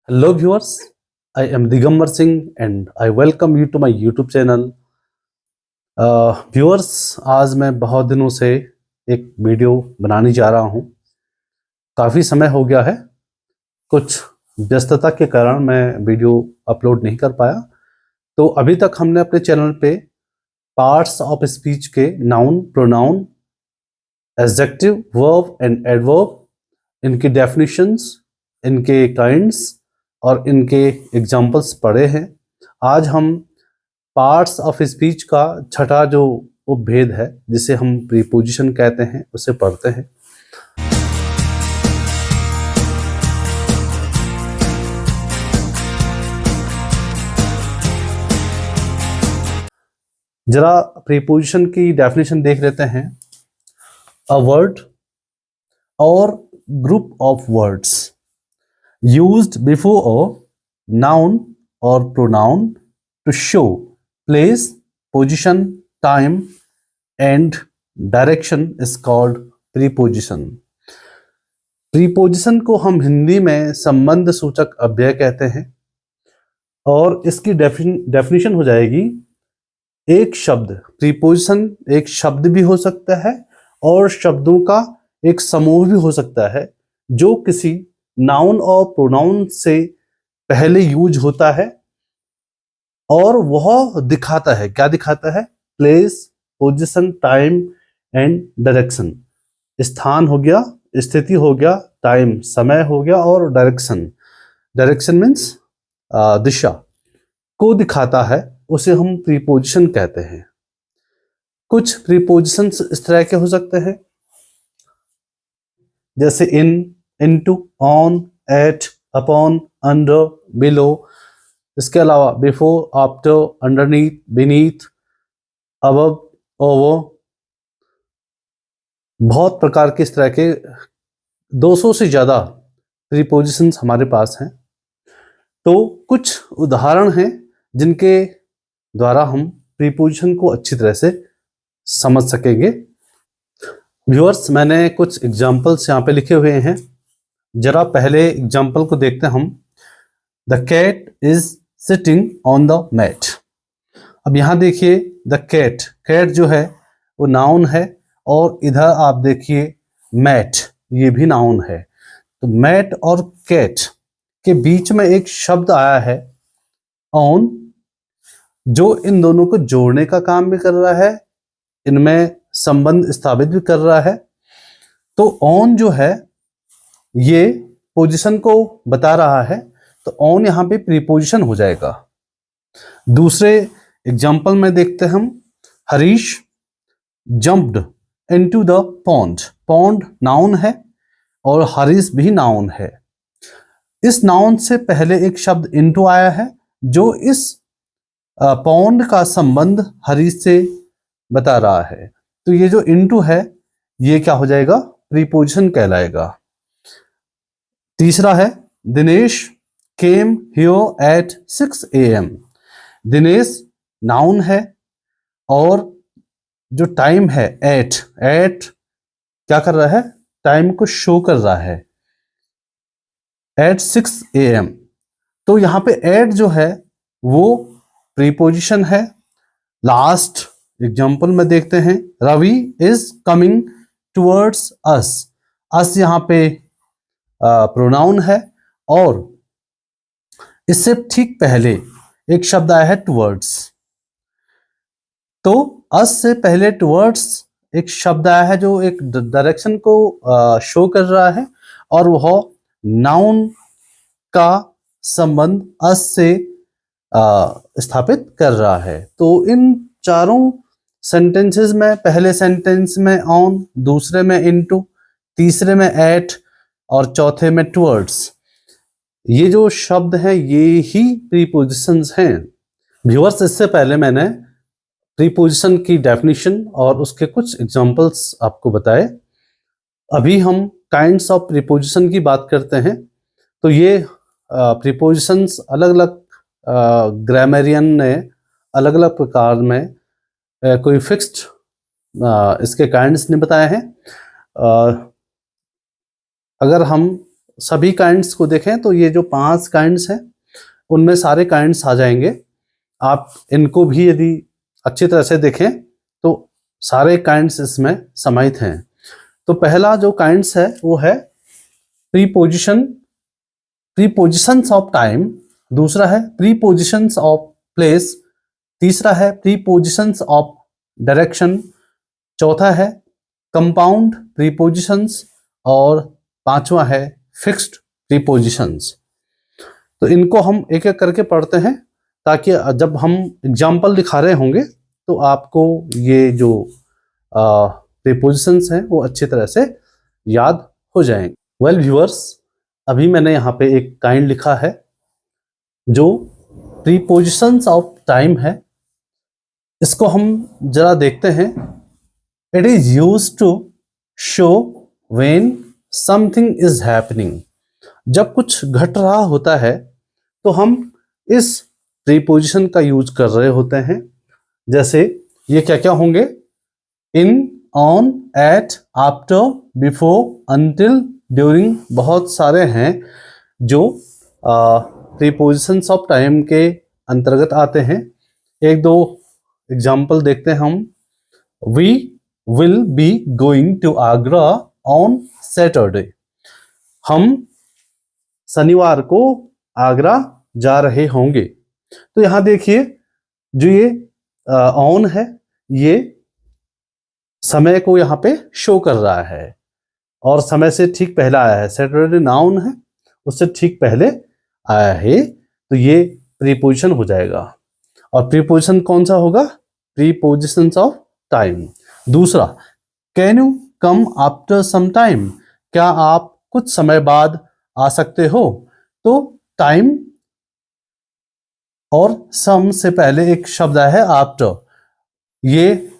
Hello viewers, I am Digambar Singh and I welcome you to my YouTube channel. Viewers, आज मैं बहुत दिनों से एक वीडियो बनाने जा रहा हूँ। काफ़ी समय हो गया है, कुछ व्यस्तता के कारण मैं वीडियो अपलोड नहीं कर पाया। तो अभी तक हमने अपने चैनल पे पार्ट्स ऑफ स्पीच के noun, pronoun, adjective, verb and adverb, इनकी डेफिनेशंस, इनके काइंड्स और इनके एग्जाम्पल्स पढ़े हैं। आज हम पार्ट्स ऑफ स्पीच का छठा जो उपभेद है, जिसे हम प्रीपोजिशन कहते हैं, उसे पढ़ते हैं। जरा प्रीपोजिशन की डेफिनेशन देख लेते हैं। अ वर्ड और group of words used before a noun or pronoun to show place, position, time and direction is called preposition. Preposition को हम हिंदी में संबंध सूचक अव्यय कहते हैं और इसकी डेफिनेशन हो जाएगी एक शब्द। प्रीपोजिशन एक शब्द भी हो सकता है और शब्दों का एक समूह भी हो सकता है जो किसी नाउन और प्रोनाउन से पहले यूज होता है और वह दिखाता है, क्या दिखाता है? Place, position, time and direction. स्थान हो गया, स्थिति हो गया, टाइम समय हो गया और डायरेक्शन मीन्स दिशा को दिखाता है, उसे हम प्रीपोजिशन कहते हैं। कुछ प्रीपोजिशंस इस तरह के हो सकते हैं जैसे in, into, on, at, upon, under, below. इसके अलावा before, after, underneath, beneath, above, over. बहुत प्रकार के इस तरह के 200 से ज़्यादा प्रीपोजिशंस हमारे पास हैं। तो कुछ उदाहरण हैं जिनके द्वारा हम प्रीपोजिशन को अच्छी तरह से समझ सकेंगे। व्यूअर्स, मैंने कुछ एग्जाम्पल्स यहाँ पे लिखे हुए हैं। जरा पहले एग्जाम्पल को देखते हैं हम। The cat is sitting on the mat. अब यहाँ देखिए द कैट, कैट जो है वो नाउन है और इधर आप देखिए मैट, ये भी नाउन है। तो मैट और कैट के बीच में एक शब्द आया है ऑन, जो इन दोनों को जोड़ने का काम भी कर रहा है, इनमें संबंध स्थापित भी कर रहा है। तो ऑन जो है ये पोजीशन को बता रहा है, तो ऑन यहाँ पे प्रीपोजिशन हो जाएगा। दूसरे एग्जाम्पल में देखते हैं हम। Harish jumped into the pond. Pond noun है और हरीश भी नाउन है। इस नाउन से पहले एक शब्द इनटू आया है जो इस पॉन्ड का संबंध हरीश से बता रहा है। तो ये जो इनटू है ये क्या हो जाएगा? प्रीपोजिशन कहलाएगा। तीसरा है Dinesh came here eight 6 AM। Dinesh noun है और जो टाइम है एट, एट क्या कर रहा है? टाइम को शो कर रहा है, एट 6 AM। तो यहाँ पे एट जो है वो प्रीपोजिशन है। लास्ट एग्जाम्पल में देखते हैं। Ravi is coming towards us. Us यहाँ पे प्रोनाउन है और इससे ठीक पहले एक शब्द आया है टुवर्ड्स। तो अस से पहले टुवर्ड्स एक शब्द आया है जो एक डायरेक्शन को शो कर रहा है और वह नाउन का संबंध अस से स्थापित कर रहा है। तो इन चारों सेंटेंसेस में, पहले सेंटेंस में ऑन, दूसरे में इनटू, तीसरे में एट और चौथे में टुवर्ड्स, ये जो शब्द हैं ये ही प्रीपोजिशंस हैं। व्यूअर्स, इससे पहले मैंने प्रीपोजिशन की डेफिनेशन और उसके कुछ एग्जांपल्स आपको बताए। अभी हम काइंड्स ऑफ प्रीपोजिशन की बात करते हैं। तो ये प्रीपोजिशंस अलग अलग ग्रामरियन ने अलग अलग प्रकार में कोई फिक्स्ड इसके काइंड्स नहीं बताए हैं। अगर हम सभी काइंड्स को देखें तो ये जो 5 काइंड्स हैं उनमें सारे काइंड्स आ जाएंगे। आप इनको भी यदि अच्छी तरह से देखें तो सारे काइंड्स इसमें समाहित हैं। तो पहला जो काइंड्स है वो है प्रीपोजिशंस ऑफ टाइम, दूसरा है प्रीपोजिशंस ऑफ प्लेस, तीसरा है प्रीपोजिशंस ऑफ डायरेक्शन, चौथा है कंपाउंड प्रीपोजिशंस और पांचवा है फिक्स्ड प्रीपोजिशंस। तो इनको हम एक एक करके पढ़ते हैं ताकि जब हम एग्जाम्पल दिखा रहे होंगे तो आपको ये जो प्रीपोजिशंस हैं वो अच्छी तरह से याद हो जाएंगे। वेल व्यूअर्स, अभी मैंने यहाँ पे एक काइंड लिखा है जो प्रीपोजिशंस ऑफ टाइम है। इसको हम जरा देखते हैं। It is used to show when something is happening. जब कुछ घट रहा होता है तो हम इस प्रीपोजिशन का यूज कर रहे होते हैं। जैसे ये क्या क्या होंगे? In, on, at, after, before, until, during, बहुत सारे हैं जो प्रीपोजिशंस ऑफ टाइम के अंतर्गत आते हैं। एक दो एग्जाम्पल देखते हैं हम। We will be going to Agra on Saturday. हम शनिवार को आगरा जा रहे होंगे। तो यहां देखिए जो ये ऑन है ये समय को यहाँ पे शो कर रहा है और समय से ठीक पहले आया है। सैटरडे नाउन है, उससे ठीक पहले आया है, तो ये प्रीपोजिशन हो जाएगा। और प्रीपोजिशन कौन सा होगा? Prepositions of time. दूसरा, can you come after some time? क्या आप कुछ समय बाद आ सकते हो? तो टाइम और सम से पहले एक शब्द आया है आफ्टर, ये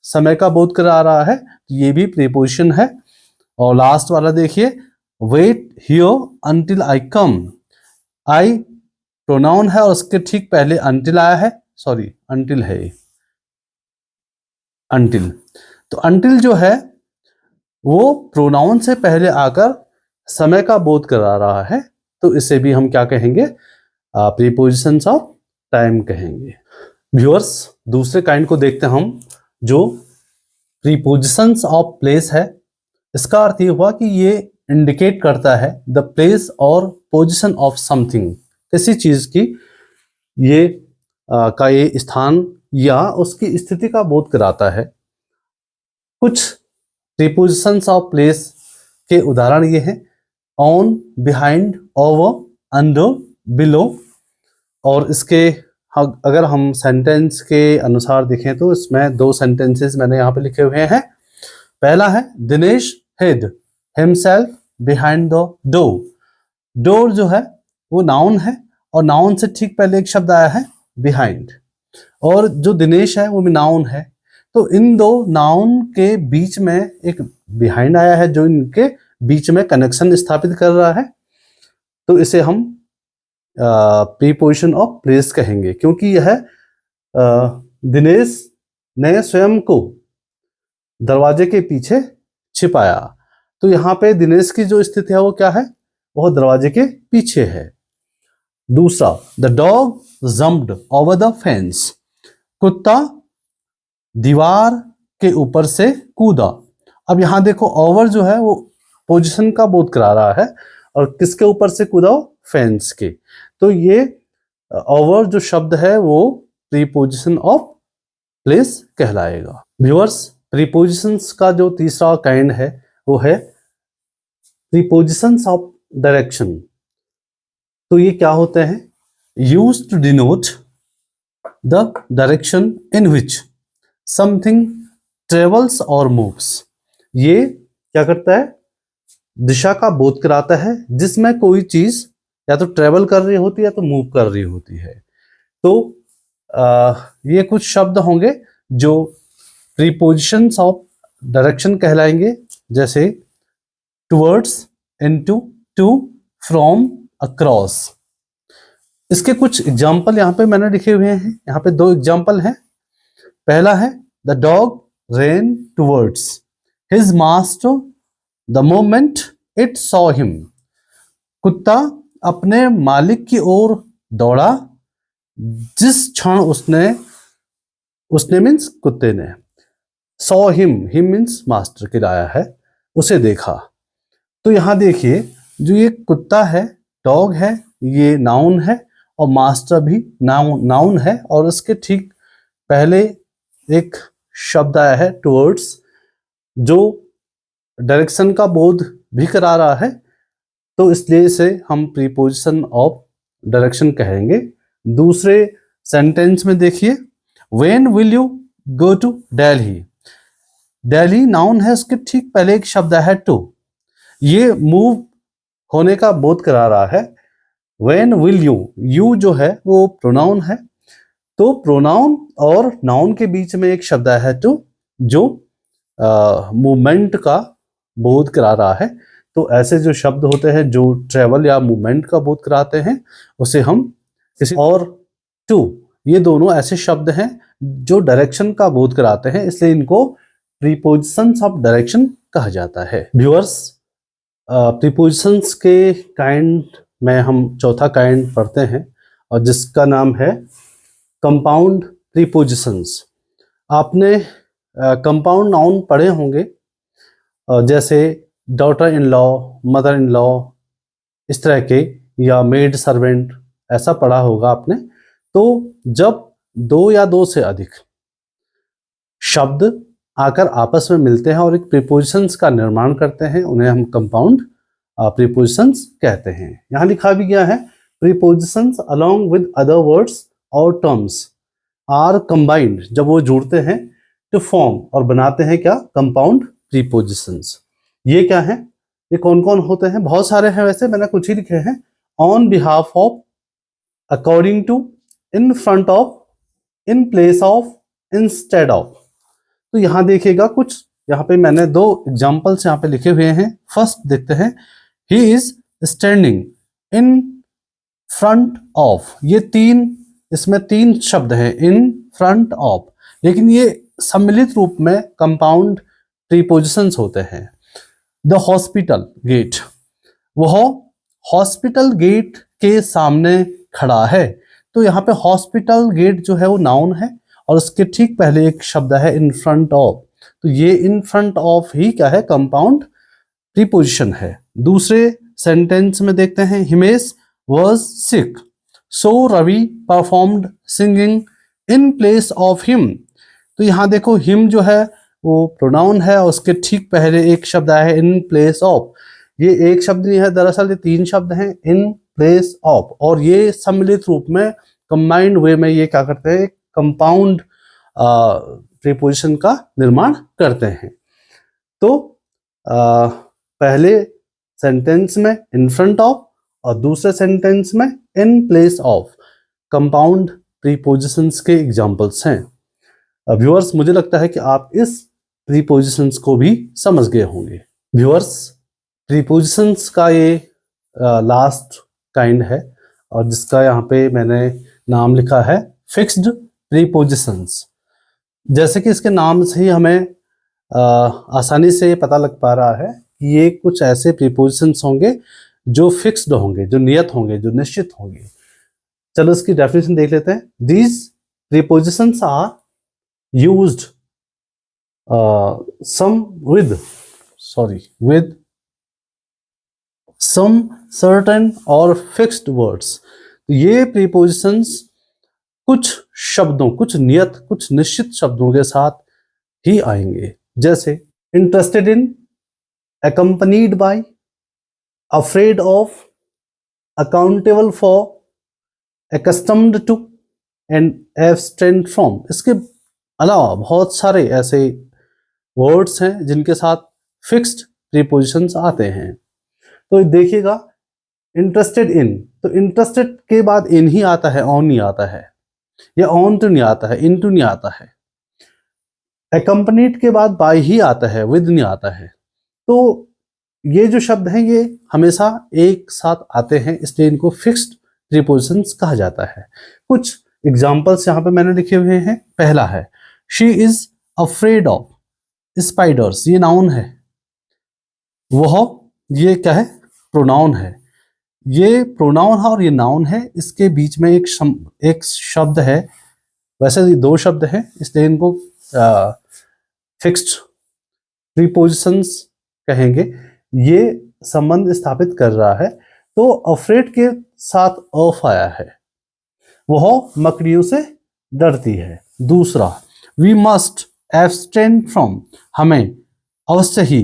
समय का बोध करा रहा है, ये भी प्रीपोजिशन है। और लास्ट वाला देखिए, wait here until I come. I pronoun है और उसके ठीक पहले अंटिल आया है, सॉरी अंटिल है, अंटिल। तो अंटिल जो है वो प्रोनाउन से पहले आकर समय का बोध करा रहा है, तो इसे भी हम क्या कहेंगे? प्रीपोजिशंस ऑफ टाइम कहेंगे। व्यूअर्स, दूसरे काइंड को देखते हैं हम, जो प्रीपोजिशंस ऑफ प्लेस है। इसका अर्थ ये हुआ कि ये इंडिकेट करता है द प्लेस और पोजिशन ऑफ समथिंग, किसी चीज की ये का ये स्थान या उसकी स्थिति का बोध कराता है। कुछ प्रीपोजिशंस ऑफ प्लेस के उदाहरण ये हैं: on, behind, over, under, below. और इसके अगर हम सेंटेंस के अनुसार देखें तो इसमें 2 सेंटेंसेस मैंने यहाँ पे लिखे हुए हैं। पहला है, Dinesh hid himself behind the door. Door जो है वो नाउन है और नाउन से ठीक पहले एक शब्द आया है बिहाइंड, और जो दिनेश है वो भी नाउन है। तो इन दो नाउन के बीच में एक बिहाइंड आया है जो इनके बीच में कनेक्शन स्थापित कर रहा है, तो इसे हम प्रीपोजिशन ऑफ प्लेस कहेंगे, क्योंकि यह दिनेश ने स्वयं को दरवाजे के पीछे छिपाया। तो यहाँ पे दिनेश की जो स्थिति है वो क्या है? वह दरवाजे के पीछे है। दूसरा, the dog jumped over the fence. कुत्ता दीवार के ऊपर से कूदा। अब यहां देखो, ओवर जो है वो पोजीशन का बोध करा रहा है, और किसके ऊपर से कूदा? फेंस के। तो ये ओवर जो शब्द है वो प्रीपोजिशन ऑफ प्लेस कहलाएगा। व्यूअर्स, प्रीपोजिशंस का जो तीसरा काइंड है वो है प्रीपोजिशंस ऑफ डायरेक्शन। तो ये क्या होते हैं? Used to denote the direction in which something travels और मूव्स। ये क्या करता है? दिशा का बोध कराता है जिसमें कोई चीज या तो ट्रेवल कर रही होती है या तो मूव कर रही होती है। तो ये कुछ शब्द होंगे जो प्रीपोजिशंस ऑफ डायरेक्शन कहलाएंगे, जैसे towards, into, to, from, across. इसके कुछ एग्जाम्पल यहाँ पे मैंने लिखे हुए हैं। यहाँ पे 2 एग्जाम्पल हैं। पहला है, the dog rain towards his master the moment it saw him. कुत्ता अपने मालिक की ओर दौड़ा जिस क्षण उसने मीन्स कुत्ते ने, सॉ हिम मीन्स मास्टर किराया है, उसे देखा। तो यहां देखिए जो ये कुत्ता है, डॉग है, ये नाउन है और मास्टर भी नाउन है, और उसके ठीक पहले एक शब्द आया है टुवर्ड्स, जो डायरेक्शन का बोध भी करा रहा है, तो इसलिए इसे हम प्रीपोजिशन ऑफ डायरेक्शन कहेंगे। दूसरे सेंटेंस में देखिए, when will you go to Delhi, Delhi noun है, उसके ठीक पहले एक शब्द है टू, ये मूव होने का बोध करा रहा है। व्हेन विल यू जो है वो प्रोनाउन है, तो प्रोनाउन और नाउन के बीच में एक शब्द है टू, जो मूवमेंट का बोध करा रहा है। तो ऐसे जो शब्द होते हैं जो ट्रेवल या मूवमेंट का बोध कराते हैं, उसे हम किसी और टू, ये दोनों ऐसे शब्द हैं जो डायरेक्शन का बोध कराते हैं, इसलिए इनको प्रीपोजिशंस ऑफ डायरेक्शन कहा जाता है। व्यूअर्स, प्रीपोजिशंस के काइंड में हम चौथा काइंड पढ़ते हैं, और जिसका नाम है कंपाउंड प्रीपोजिशंस। आपने कंपाउंड नाउन पढ़े होंगे, जैसे daughter in law, mother in law, इस तरह के, या मेड सर्वेंट, ऐसा पढ़ा होगा आपने। तो जब दो या दो से अधिक शब्द आकर आपस में मिलते हैं और एक प्रीपोजिशंस का निर्माण करते हैं, उन्हें हम कंपाउंड प्रीपोजिशंस कहते हैं। यहां लिखा भी गया है, prepositions along with other words और टर्म्स आर कंबाइंड, जब वो जुड़ते हैं टू फॉर्म, और बनाते हैं क्या, कंपाउंड प्रीपोजिशंस। ये क्या है, ये कौन कौन होते हैं, बहुत सारे हैं, वैसे मैंने कुछ ही लिखे हैं। On behalf of, according to, in front of, in place of, instead of. तो यहां देखिएगा कुछ, यहाँ पे मैंने दो एग्जाम्पल्स यहाँ पे लिखे हुए हैं। फर्स्ट देखते हैं, he is standing in front of, ये इसमें तीन शब्द हैं, इन फ्रंट ऑफ, लेकिन ये सम्मिलित रूप में कंपाउंड प्रीपोजिशंस होते हैं। द हॉस्पिटल गेट, वह हॉस्पिटल गेट के सामने खड़ा है। तो यहाँ पे हॉस्पिटल गेट जो है वो नाउन है, और उसके ठीक पहले एक शब्द है इन फ्रंट ऑफ, तो ये इन फ्रंट ऑफ ही क्या है, कंपाउंड प्रीपोजिशन है। दूसरे सेंटेंस में देखते हैं, Himesh was sick so Ravi performed singing in place of him. तो यहाँ देखो हिम जो है वो प्रोनाउन है, और उसके ठीक पहले एक शब्द आया है इन प्लेस ऑफ। ये एक शब्द नहीं है, दरअसल ये तीन शब्द हैं, इन प्लेस ऑफ, और ये सम्मिलित रूप में कंबाइंड वे में ये क्या करते हैं, कंपाउंड प्रीपोजिशन का निर्माण करते हैं। तो पहले सेंटेंस में इन फ्रंट ऑफ और दूसरे सेंटेंस में इन प्लेस ऑफ कंपाउंड प्रीपोजिशंस के एग्जांपल्स हैं। व्यूअर्स, मुझे लगता है कि आप इस प्रीपोजिशंस को भी समझ गए होंगे। व्यूअर्स, प्रीपोजिशंस का ये लास्ट काइंड है, और जिसका यहाँ पे मैंने नाम लिखा है फिक्स्ड प्रीपोजिशंस। जैसे कि इसके नाम से ही हमें आसानी से पता लग पा रहा है कि ये कुछ ऐसे प्रीपोजिशंस होंगे जो फिक्स्ड होंगे, जो नियत होंगे, जो निश्चित होंगे। चलो इसकी डेफिनेशन देख लेते हैं। These prepositions are used with some certain और fixed words। ये प्रीपोजिशंस कुछ शब्दों, कुछ नियत, कुछ निश्चित शब्दों के साथ ही आएंगे, जैसे interested in, accompanied by, afraid of, accountable for, accustomed to and abstain from। इसके अलावा बहुत सारे ऐसे वर्ड्स हैं जिनके साथ फिक्स्ड प्रीपोजिशंस आते हैं। तो देखिएगा, इंटरेस्टेड इन, तो इंटरेस्टेड के बाद इन ही आता है, ऑन नहीं आता है, या ऑन तो नहीं आता है, इन टू नहीं आता है। accompanied के बाद बाय ही आता है, विद नहीं आता है। तो ये जो शब्द हैं ये हमेशा एक साथ आते हैं, इसलिए इनको फिक्स्ड प्रीपोजिशंस कहा जाता है। कुछ एग्जाम्पल्स यहाँ पे मैंने लिखे हुए हैं। पहला है, she is afraid of spiders, ये नाउन है। वह, ये क्या है, प्रोनाउन है। ये प्रोनाउन है और ये नाउन है, इसके बीच में एक शब्द है, वैसे ये दो शब्द हैं इसलिए इनको फिक्स्ड प्रीपोजिशंस कहेंगे। ये संबंध स्थापित कर रहा है। तो अफ्रेड के साथ ऑफ आया है, वह मकड़ियों से डरती है। दूसरा, वी मस्ट एब्सटेन फ्रॉम, हमें अवश्य ही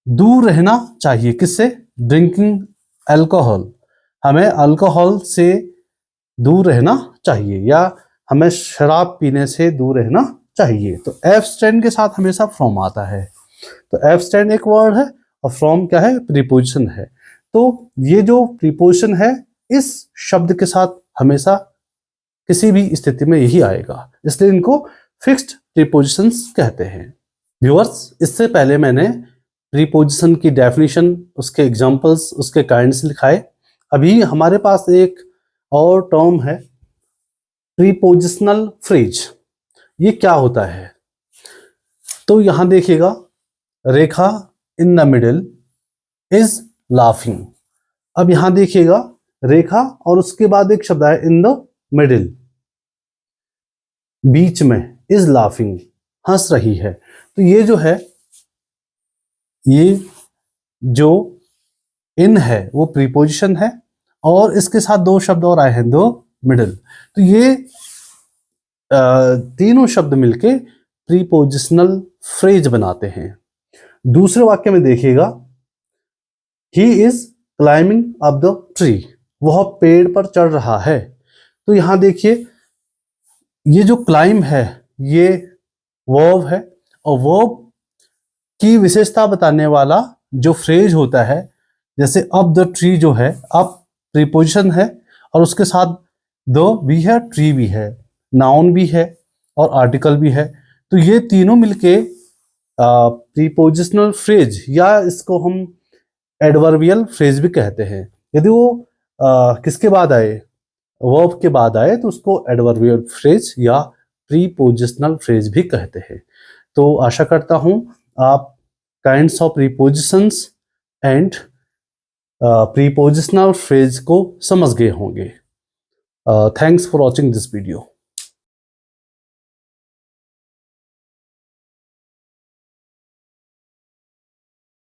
दूर रहना चाहिए। किससे? ड्रिंकिंग अल्कोहल, हमें अल्कोहल से दूर रहना चाहिए या हमें शराब पीने से दूर रहना चाहिए। तो एब्सटेन के साथ हमेशा फ्रॉम आता है। तो एब्सटेन एक वर्ड है और फ्रॉम क्या है? प्रीपोजिशन है। तो ये जो प्रीपोजिशन है इस शब्द के साथ हमेशा किसी भी स्थिति में यही आएगा, इसलिए इनको फिक्स्ड प्रीपोजिशंस कहते हैं। व्यूअर्स, इससे पहले मैंने प्रीपोजिशन की डेफिनेशन, उसके एग्जांपल्स, उसके काइंड्स लिखाए। अभी हमारे पास एक और टर्म है प्रीपोजिशनल फ्रेज। ये क्या होता है? तो यहां देखिएगा, Rekha in the middle is laughing. अब यहां देखिएगा, रेखा और उसके बाद एक शब्द है इन द मिडिल, बीच में, इज लाफिंग, हंस रही है। तो ये जो है, ये जो इन है वो प्रीपोजिशन है और इसके साथ दो शब्द और आए हैं, दो मिडिल। तो ये तीनों शब्द मिलके प्रीपोजिशनल फ्रेज बनाते हैं। दूसरे वाक्य में देखिएगा, he is climbing up the tree, वह पेड़ पर चढ़ रहा है। तो यहां देखिए, ये जो क्लाइंब है ये वर्ब है और वर्ब की विशेषता बताने वाला जो फ्रेज होता है, जैसे अप द ट्री जो है, अप प्रीपोजिशन है और उसके साथ द भी है, ट्री भी है, नाउन भी है और आर्टिकल भी है। तो ये तीनों मिलके प्रीपोजिशनल फ्रेज या इसको हम एडवर्बियल फ्रेज भी कहते हैं। यदि वो किसके बाद आए? वर्ब के बाद आए तो उसको एडवर्बियल फ्रेज या प्रीपोजिशनल फ्रेज भी कहते हैं। तो आशा करता हूं आप kinds of prepositions and prepositional phrase को समझ गए होंगे। Thanks for watching this video.